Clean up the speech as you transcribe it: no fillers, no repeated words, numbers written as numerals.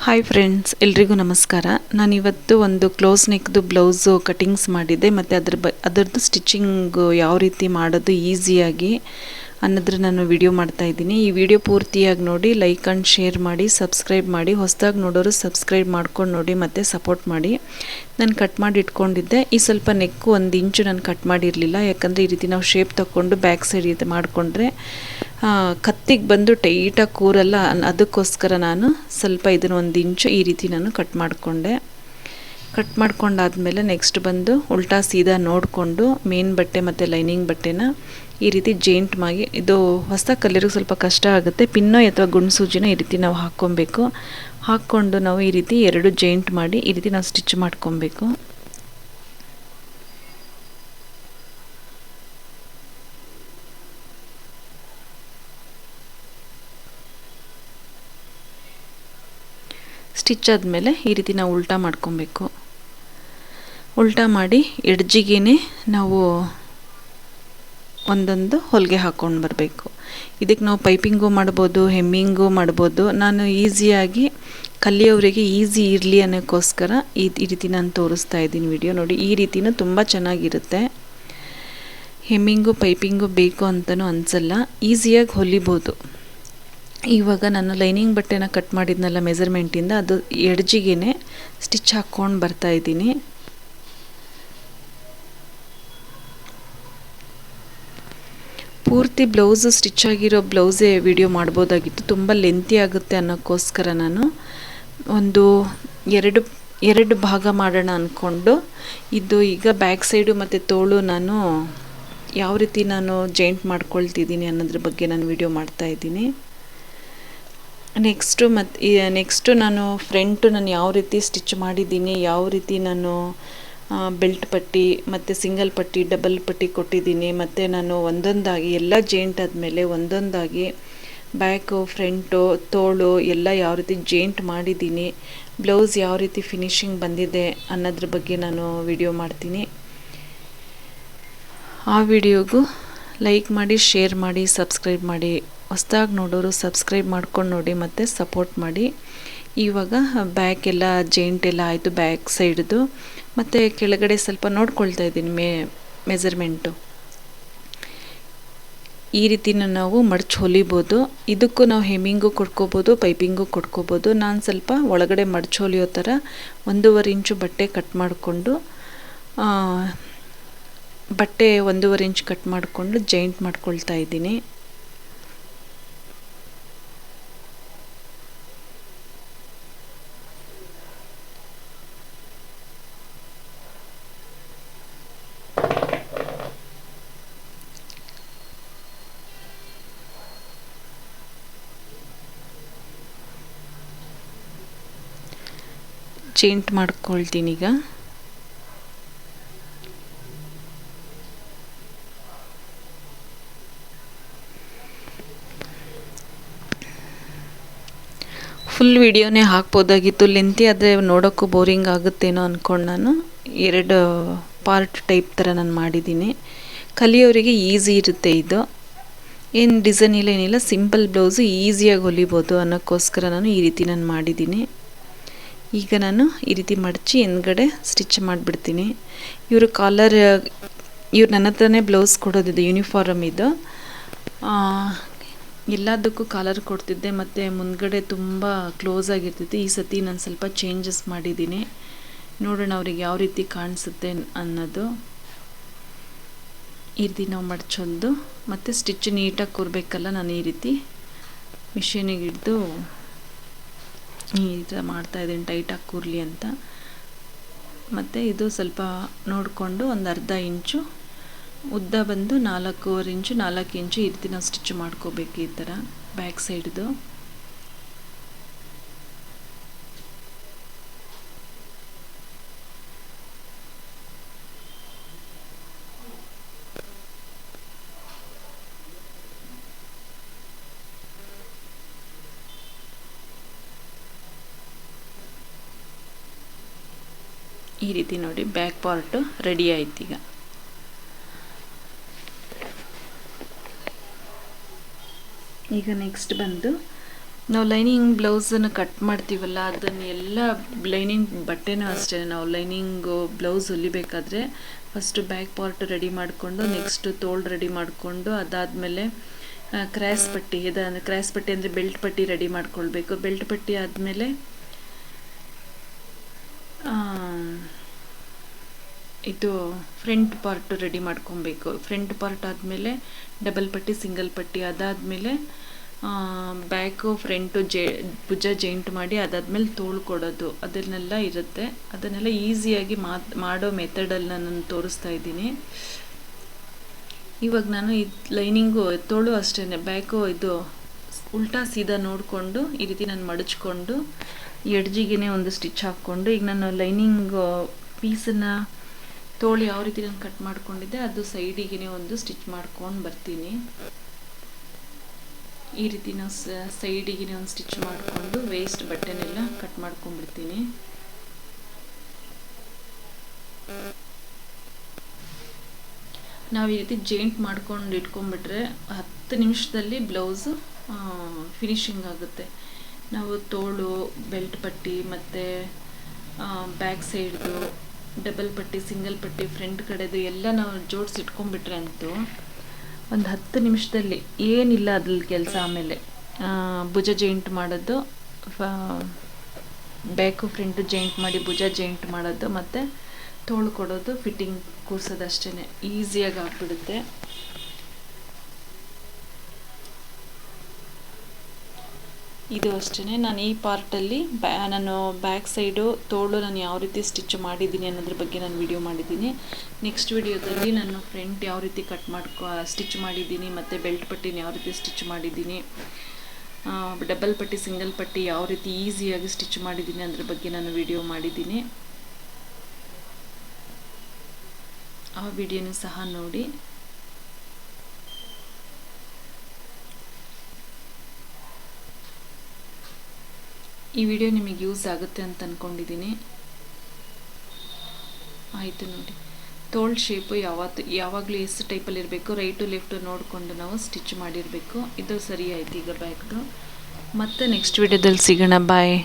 Hi friends, ಎಲ್ರಿಗೂ ನಮಸ್ಕಾರ. ನಾನಿವತ್ತು ಒಂದು ಕ್ಲೋಸ್ ನೆಕ್ದು ಬ್ಲೌಸು ಕಟಿಂಗ್ಸ್ ಮಾಡಿದ್ದೆ ಮತ್ತು ಅದರದ್ದು ಸ್ಟಿಚಿಂಗು ಯಾವ ರೀತಿ ಮಾಡೋದು ಈಸಿಯಾಗಿ ಅನ್ನೋದ್ರ ನಾನು ವಿಡಿಯೋ ಮಾಡ್ತಾಯಿದ್ದೀನಿ. ಈ ವಿಡಿಯೋ ಪೂರ್ತಿಯಾಗಿ ನೋಡಿ, ಲೈಕ್ ಆ್ಯಂಡ್ ಶೇರ್ ಮಾಡಿ, ಸಬ್ಸ್ಕ್ರೈಬ್ ಮಾಡಿ. ಹೊಸದಾಗಿ ನೋಡೋರು ಸಬ್ಸ್ಕ್ರೈಬ್ ಮಾಡ್ಕೊಂಡು ನೋಡಿ ಮತ್ತು ಸಪೋರ್ಟ್ ಮಾಡಿ. ನಾನು ಕಟ್ ಮಾಡಿ ಇಟ್ಕೊಂಡಿದ್ದೆ. ಈ ಸ್ವಲ್ಪ ನೆಕ್ಕು 1 ಇಂಚು ನಾನು ಕಟ್ ಮಾಡಿರಲಿಲ್ಲ, ಯಾಕಂದರೆ ಈ ರೀತಿ ನಾವು ಶೇಪ್ ತಗೊಂಡು ಬ್ಯಾಕ್ ಸೈಡ್ ಇದು ಮಾಡಿಕೊಂಡ್ರೆ ಕತ್ತಿಗೆ ಬಂದು ಟೈಟಾಗಿ ಕೂರಲ್ಲ. ಅದಕ್ಕೋಸ್ಕರ ನಾನು ಸ್ವಲ್ಪ ಇದನ್ನು 1 ಇಂಚು ಈ ರೀತಿ ನಾನು ಕಟ್ ಮಾಡಿಕೊಂಡೆ. ಕಟ್ ಮಾಡ್ಕೊಂಡಾದಮೇಲೆ ನೆಕ್ಸ್ಟ್ ಬಂದು ಉಲ್ಟಾ ಸೀದಾ ನೋಡಿಕೊಂಡು ಮೇನ್ ಬಟ್ಟೆ ಮತ್ತು ಲೈನಿಂಗ್ ಬಟ್ಟೆನ ಈ ರೀತಿ ಜೇಂಟ್ ಮಾಡಿ, ಇದು ಹೊಸ ಕಲರಿಗೆ ಸ್ವಲ್ಪ ಕಷ್ಟ ಆಗುತ್ತೆ, ಪಿನ್ನೋ ಅಥವಾ ಗುಂಡು ಸೂಜಿನ ಈ ರೀತಿ ನಾವು ಹಾಕ್ಕೊಬೇಕು. ಹಾಕ್ಕೊಂಡು ನಾವು ಈ ರೀತಿ 2 ಜೇಂಟ್ ಮಾಡಿ ಈ ರೀತಿ ನಾವು ಸ್ಟಿಚ್ ಮಾಡ್ಕೊಬೇಕು. ಸ್ಟಿಚ್ ಆದಮೇಲೆ ಈ ರೀತಿ ನಾವು ಉಲ್ಟಾ ಮಾಡ್ಕೊಬೇಕು. ಉಲ್ಟಾ ಮಾಡಿ ಎಡ್ಜಿಗೆ ನಾವು ಒಂದೊಂದು ಹೊಲಿಗೆ ಹಾಕ್ಕೊಂಡು ಬರಬೇಕು. ಇದಕ್ಕೆ ನಾವು ಪೈಪಿಂಗು ಮಾಡ್ಬೋದು, ಹೆಮ್ಮಿಂಗು ಮಾಡ್ಬೋದು. ನಾನು ಈಸಿಯಾಗಿ ಕಲಿಯೋರಿಗೆ ಈಸಿ ಇರಲಿ ಅನ್ನೋಕ್ಕೋಸ್ಕರ ಈ ರೀತಿ ನಾನು ತೋರಿಸ್ತಾ ಇದ್ದೀನಿ ವಿಡಿಯೋ ನೋಡಿ. ಈ ರೀತಿನೂ ತುಂಬ ಚೆನ್ನಾಗಿರುತ್ತೆ. ಹೆಮ್ಮಿಂಗು ಪೈಪಿಂಗು ಬೇಕು ಅಂತಲೂ ಅನಿಸಲ್ಲ, ಈಸಿಯಾಗಿ ಹೊಲಿಬೋದು. ಇವಾಗ ನಾನು ಲೈನಿಂಗ್ ಬಟ್ಟೆನ ಕಟ್ ಮಾಡಿದ್ನಲ್ಲ ಮೆಜರ್ಮೆಂಟಿಂದ, ಅದು ಎಡ್ಜಿಗೆ ಸ್ಟಿಚ್ ಹಾಕ್ಕೊಂಡು ಬರ್ತಾಯಿದ್ದೀನಿ. ಪೂರ್ತಿ ಬ್ಲೌಸು ಸ್ಟಿಚ್ ಆಗಿರೋ ಬ್ಲೌಸೇ ವಿಡಿಯೋ ಮಾಡ್ಬೋದಾಗಿತ್ತು, ತುಂಬ ಲೆಂತಿ ಆಗುತ್ತೆ ಅನ್ನೋಕ್ಕೋಸ್ಕರ ನಾನು ಒಂದು ಎರಡು ಭಾಗ ಮಾಡೋಣ ಅಂದ್ಕೊಂಡು, ಇದು ಈಗ ಬ್ಯಾಕ್ ಸೈಡು ಮತ್ತು ತೋಳು ನಾನು ಯಾವ ರೀತಿ ನಾನು ಜಾಯಿಂಟ್ ಮಾಡ್ಕೊಳ್ತಿದ್ದೀನಿ ಅನ್ನೋದ್ರ ಬಗ್ಗೆ ನಾನು ವಿಡಿಯೋ ಮಾಡ್ತಾಯಿದ್ದೀನಿ. ನೆಕ್ಸ್ಟು ನಾನು ಫ್ರಂಟು ನಾನು ಯಾವ ರೀತಿ ಸ್ಟಿಚ್ ಮಾಡಿದ್ದೀನಿ, ಯಾವ ರೀತಿ ನಾನು ಬೆಲ್ಟ್ ಪಟ್ಟಿ ಮತ್ತು ಸಿಂಗಲ್ ಪಟ್ಟಿ, ಡಬಲ್ ಪಟ್ಟಿ ಕೊಟ್ಟಿದ್ದೀನಿ, ಮತ್ತು ನಾನು ಒಂದೊಂದಾಗಿ ಎಲ್ಲ ಜಾಯಿಂಟ್ ಆದಮೇಲೆ ಒಂದೊಂದಾಗಿ ಬ್ಯಾಕು, ಫ್ರಂಟು, ತೋಳು ಎಲ್ಲ ಯಾವ ರೀತಿ ಜಾಯಿಂಟ್ ಮಾಡಿದ್ದೀನಿ, ಬ್ಲೌಸ್ ಯಾವ ರೀತಿ ಫಿನಿಶಿಂಗ್ ಬಂದಿದೆ ಅನ್ನೋದ್ರ ಬಗ್ಗೆ ನಾನು ವಿಡಿಯೋ ಮಾಡ್ತೀನಿ. ಆ ವಿಡಿಯೋಗೂ ಲೈಕ್ ಮಾಡಿ, ಶೇರ್ ಮಾಡಿ, ಸಬ್ಸ್ಕ್ರೈಬ್ ಮಾಡಿ. ಹೊಸದಾಗಿ ನೋಡೋರು ಸಬ್ಸ್ಕ್ರೈಬ್ ಮಾಡ್ಕೊಂಡು ನೋಡಿ ಮತ್ತು ಸಪೋರ್ಟ್ ಮಾಡಿ. ಇವಾಗ ಬ್ಯಾಕ್ ಎಲ್ಲ ಜಾಯಿಂಟ್ ಎಲ್ಲ ಆಯಿತು, ಬ್ಯಾಕ್ ಸೈಡ್ದು. ಮತ್ತು ಕೆಳಗಡೆ ಸ್ವಲ್ಪ ನೋಡ್ಕೊಳ್ತಾ ಇದ್ದೀನಿ ಮೆಜರ್ಮೆಂಟು. ಈ ರೀತಿನ ನಾವು ಮಡ್ಚಿ ಹೊಲಿಬೋದು. ಇದಕ್ಕೂ ನಾವು ಹೆಮ್ಮಿಂಗು ಕೊಡ್ಕೋಬೋದು, ಪೈಪಿಂಗು ಕೊಡ್ಕೋಬೋದು. ನಾನು ಸ್ವಲ್ಪ ಒಳಗಡೆ ಮಡ್ಚಿ ಹೊಲಿಯೋ ಥರ 1.5 ಇಂಚು ಬಟ್ಟೆ ಕಟ್ ಮಾಡಿಕೊಂಡು ಬಟ್ಟೆ 1.5 ಇಂಚ್ ಕಟ್ ಮಾಡಿಕೊಂಡು ಜಾಯಿಂಟ್ ಮಾಡ್ಕೊಳ್ತಾ ಇದ್ದೀನಿ. ಜಾಯಿಂಟ್ ಮಾಡ್ಕೊಳ್ತೀನಿ ಈಗ. ಫುಲ್ ವಿಡಿಯೋನೇ ಹಾಕ್ಬೋದಾಗಿತ್ತು, ಲೆಂತಿ ಆದರೆ ನೋಡೋಕ್ಕೂ ಬೋರಿಂಗ್ ಆಗುತ್ತೇನೋ ಅಂದ್ಕೊಂಡು ನಾನು 2 ಪಾರ್ಟ್ ಟೈಪ್ ಥರ ನಾನು ಮಾಡಿದ್ದೀನಿ. ಕಲಿಯೋರಿಗೆ ಈಸಿ ಇರುತ್ತೆ ಇದು. ಏನು ಡಿಸೈನ್ ಇಲ್ಲ, ಏನಿಲ್ಲ, ಸಿಂಪಲ್ ಬ್ಲೌಸು ಈಸಿಯಾಗಿ ಹೊಲಿಬೋದು ಅನ್ನೋಕ್ಕೋಸ್ಕರ ನಾನು ಈ ರೀತಿ ನಾನು ಮಾಡಿದ್ದೀನಿ. ಈಗ ನಾನು ಈ ರೀತಿ ಮಡಚಿ ಹಿಂದ್ಗಡೆ ಸ್ಟಿಚ್ ಮಾಡಿಬಿಡ್ತೀನಿ. ಇವ್ರು ನನ್ನ ಹತ್ರನೇ ಬ್ಲೌಸ್ ಕೊಡೋದಿದೆ, ಯೂನಿಫಾರ್ಮ್ ಇದು. ಎಲ್ಲದಕ್ಕೂ ಕಾಲರ್ ಕೊಡ್ತಿದ್ದೆ ಮತ್ತು ಮುಂದ್ಗಡೆ ತುಂಬ ಕ್ಲೋಸ್ ಆಗಿರ್ತಿತ್ತು. ಈ ಸತಿ ನಾನು ಸ್ವಲ್ಪ ಚೇಂಜಸ್ ಮಾಡಿದ್ದೀನಿ, ನೋಡೋಣ ಅವ್ರಿಗೆ ಯಾವ ರೀತಿ ಕಾಣಿಸುತ್ತೆ ಅನ್ನೋದು. ಈ ರೀತಿ ನಾವು ಮಡ್ಚೊಲ್ದು ಮತ್ತು ಸ್ಟಿಚ್ ನೀಟಾಗಿ ಕೂರಬೇಕಲ್ಲ, ನಾನು ಈ ರೀತಿ ಮಿಷಿನಿಗೆ ಹಿಡ್ದು ಈ ಥರ ಮಾಡ್ತಾಯಿದ್ದೀನಿ, ಟೈಟಾಗಿ ಕೂರಲಿ ಅಂತ. ಮತ್ತು ಇದು ಸ್ವಲ್ಪ ನೋಡಿಕೊಂಡು ಒಂದು 1/2 ಇಂಚು ಉದ್ದ ಬಂದು 4.25 ಇಂಚು 4 ಇಂಚು ಈ ರೀತಿ ನಾವು ಸ್ಟಿಚ್ ಮಾಡ್ಕೋಬೇಕು. ಈ ಥರ ಬ್ಯಾಕ್ ಸೈಡ್ದು ಈ ರೀತಿ ನೋಡಿ ಬ್ಯಾಕ್ ಪಾರ್ಟು ರೆಡಿ ಆಯ್ತು. ಈಗ ನೆಕ್ಸ್ಟ್ ಬಂದು ನಾವು ಲೈನಿಂಗ್ ಬ್ಲೌಸನ್ನು ಕಟ್ ಮಾಡ್ತೀವಲ್ಲ, ಅದನ್ನೆಲ್ಲ ಲೈನಿಂಗ್ ಬಟ್ಟೆನೂ ಅಷ್ಟೇ, ನಾವು ಲೈನಿಂಗು ಬ್ಲೌಸ್ ಹೊಲಿಬೇಕಾದ್ರೆ ಫಸ್ಟು ಬ್ಯಾಕ್ ಪಾರ್ಟ್ ರೆಡಿ ಮಾಡಿಕೊಂಡು, ನೆಕ್ಸ್ಟು ತೋಳು ರೆಡಿ ಮಾಡಿಕೊಂಡು, ಅದಾದಮೇಲೆ ಕ್ರಾಸ್ ಪಟ್ಟಿ, ಕ್ರಾಸ್ ಪಟ್ಟಿ ಅಂದರೆ ಬೆಲ್ಟ್ ಪಟ್ಟಿ ರೆಡಿ ಮಾಡ್ಕೊಳ್ಬೇಕು. ಬೆಲ್ಟ್ ಪಟ್ಟಿ ಆದಮೇಲೆ ಇದು ಫ್ರಂಟ್ ಪಾರ್ಟ್ ರೆಡಿ ಮಾಡ್ಕೊಬೇಕು. ಫ್ರಂಟ್ ಪಾರ್ಟ್ ಆದಮೇಲೆ ಡಬಲ್ ಪಟ್ಟಿ, ಸಿಂಗಲ್ ಪಟ್ಟಿ, ಅದಾದಮೇಲೆ ಬ್ಯಾಕು ಫ್ರಂಟು ಭುಜ ಜಾಯಿಂಟ್ ಮಾಡಿ ಅದಾದಮೇಲೆ ತೋಳು ಕೊಡೋದು, ಅದನ್ನೆಲ್ಲ ಇರುತ್ತೆ. ಅದನ್ನೆಲ್ಲ ಈಸಿಯಾಗಿ ಮಾಡೋ ಮೆಥಡಲ್ಲಿ ನಾನು ತೋರಿಸ್ತಾ ಇದ್ದೀನಿ. ಇವಾಗ ನಾನು ಈ ಲೈನಿಂಗು ತೋಳು ಅಷ್ಟೇ, ಬ್ಯಾಕು ಇದು ಉಲ್ಟಾ ಸೀದಾ ನೋಡಿಕೊಂಡು ಈ ರೀತಿ ನಾನು ಮಡಚ್ಕೊಂಡು ಎಡ್ಜಿಗೆ ಒಂದು ಸ್ಟಿಚ್ ಹಾಕ್ಕೊಂಡು, ಈಗ ನಾನು ಲೈನಿಂಗ್ ಪೀಸನ್ನು ತೋಳು ಯಾವ ರೀತಿ ನಾನು ಕಟ್ ಮಾಡ್ಕೊಂಡಿದ್ದೆ ಅದು ಸೈಡಿಗೆ ಒಂದು ಸ್ಟಿಚ್ ಮಾಡ್ಕೊಂಡು ಬರ್ತೀನಿ. ಈ ರೀತಿ ನಾವು ಸೈಡಿಗೆ ಒಂದು ಸ್ಟಿಚ್ ಮಾಡಿಕೊಂಡು ವೇಸ್ಟ್ ಬಟ್ಟೆನೆಲ್ಲ ಕಟ್ ಮಾಡ್ಕೊಂಡ್ಬಿಡ್ತೀನಿ. ನಾವು ಈ ರೀತಿ ಜಾಯಿಂಟ್ ಮಾಡ್ಕೊಂಡು ಇಟ್ಕೊಂಡ್ಬಿಟ್ರೆ 10 ನಿಮಿಷದಲ್ಲಿ ಬ್ಲೌಸು ಫಿನಿಶಿಂಗ್ ಆಗುತ್ತೆ. ನಾವು ತೋಳು, ಬೆಲ್ಟ್ ಪಟ್ಟಿ ಮತ್ತು ಬ್ಯಾಕ್ ಸೈಡ್ದು ಡಬಲ್ ಪಟ್ಟಿ, ಸಿಂಗಲ್ ಪಟ್ಟಿ, ಫ್ರಂಟ್ ಕಡೆದು ಎಲ್ಲ ನಾವು ಜೋಡಿಸಿ ಇಟ್ಕೊಂಡ್ಬಿಟ್ರೆ ಅಂತೂ ಒಂದು 10 ನಿಮಿಷದಲ್ಲಿ ಏನಿಲ್ಲ ಅದ್ರಲ್ಲಿ ಕೆಲಸ. ಆಮೇಲೆ ಭುಜ ಜಾಯಿಂಟ್ ಮಾಡೋದು, ಬ್ಯಾಕು ಫ್ರಂಟು ಜಾಯಿಂಟ್ ಮಾಡಿ ಭುಜ ಜಾಯಿಂಟ್ ಮಾಡೋದು, ಮತ್ತು ತೋಳು ಕೊಡೋದು, ಫಿಟ್ಟಿಂಗ್ ಕೂರ್ಸೋದು ಅಷ್ಟೇ, ಈಸಿಯಾಗಿ ಆಗ್ಬಿಡುತ್ತೆ. ಇದು ಅಷ್ಟೇ. ನಾನು ಈ ಪಾರ್ಟಲ್ಲಿ ನಾನು ಬ್ಯಾಕ್ ಸೈಡು ತೋಳು ನಾನು ಯಾವ ರೀತಿ ಸ್ಟಿಚ್ ಮಾಡಿದ್ದೀನಿ ಅನ್ನೋದ್ರ ಬಗ್ಗೆ ನಾನು ವಿಡಿಯೋ ಮಾಡಿದ್ದೀನಿ. ನೆಕ್ಸ್ಟ್ ವಿಡಿಯೋದಲ್ಲಿ ನಾನು ಫ್ರಂಟ್ ಯಾವ ರೀತಿ ಸ್ಟಿಚ್ ಮಾಡಿದ್ದೀನಿ, ಮತ್ತು ಬೆಲ್ಟ್ ಪಟ್ಟಿನ ಯಾವ ರೀತಿ ಸ್ಟಿಚ್ ಮಾಡಿದ್ದೀನಿ, ಡಬಲ್ ಪಟ್ಟಿ, ಸಿಂಗಲ್ ಪಟ್ಟಿ ಯಾವ ರೀತಿ ಈಸಿಯಾಗಿ ಸ್ಟಿಚ್ ಮಾಡಿದ್ದೀನಿ ಅದ್ರ ಬಗ್ಗೆ ನಾನು ವಿಡಿಯೋ ಮಾಡಿದ್ದೀನಿ. ಆ ವಿಡಿಯೋನೂ ಸಹ ನೋಡಿ. ಈ ವಿಡಿಯೋ ನಿಮಗೆ ಯೂಸ್ ಆಗುತ್ತೆ ಅಂತ ಅಂದ್ಕೊಂಡಿದ್ದೀನಿ. ಆಯಿತು ನೋಡಿ, ತೋಳು ಶೇಪು ಯಾವಾಗಲೂ ಎಷ್ಟು ಟೈಪಲ್ಲಿ ಇರಬೇಕು, ರೈಟು ಲೆಫ್ಟು ನೋಡಿಕೊಂಡು ನಾವು ಸ್ಟಿಚ್ ಮಾಡಿರಬೇಕು. ಇದು ಸರಿ ಆಯ್ತು ಈಗ ಬ್ಯಾಕ್ದು. ಮತ್ತೆ ನೆಕ್ಸ್ಟ್ ವಿಡಿಯೋದಲ್ಲಿ ಸಿಗೋಣ. ಬಾಯ್.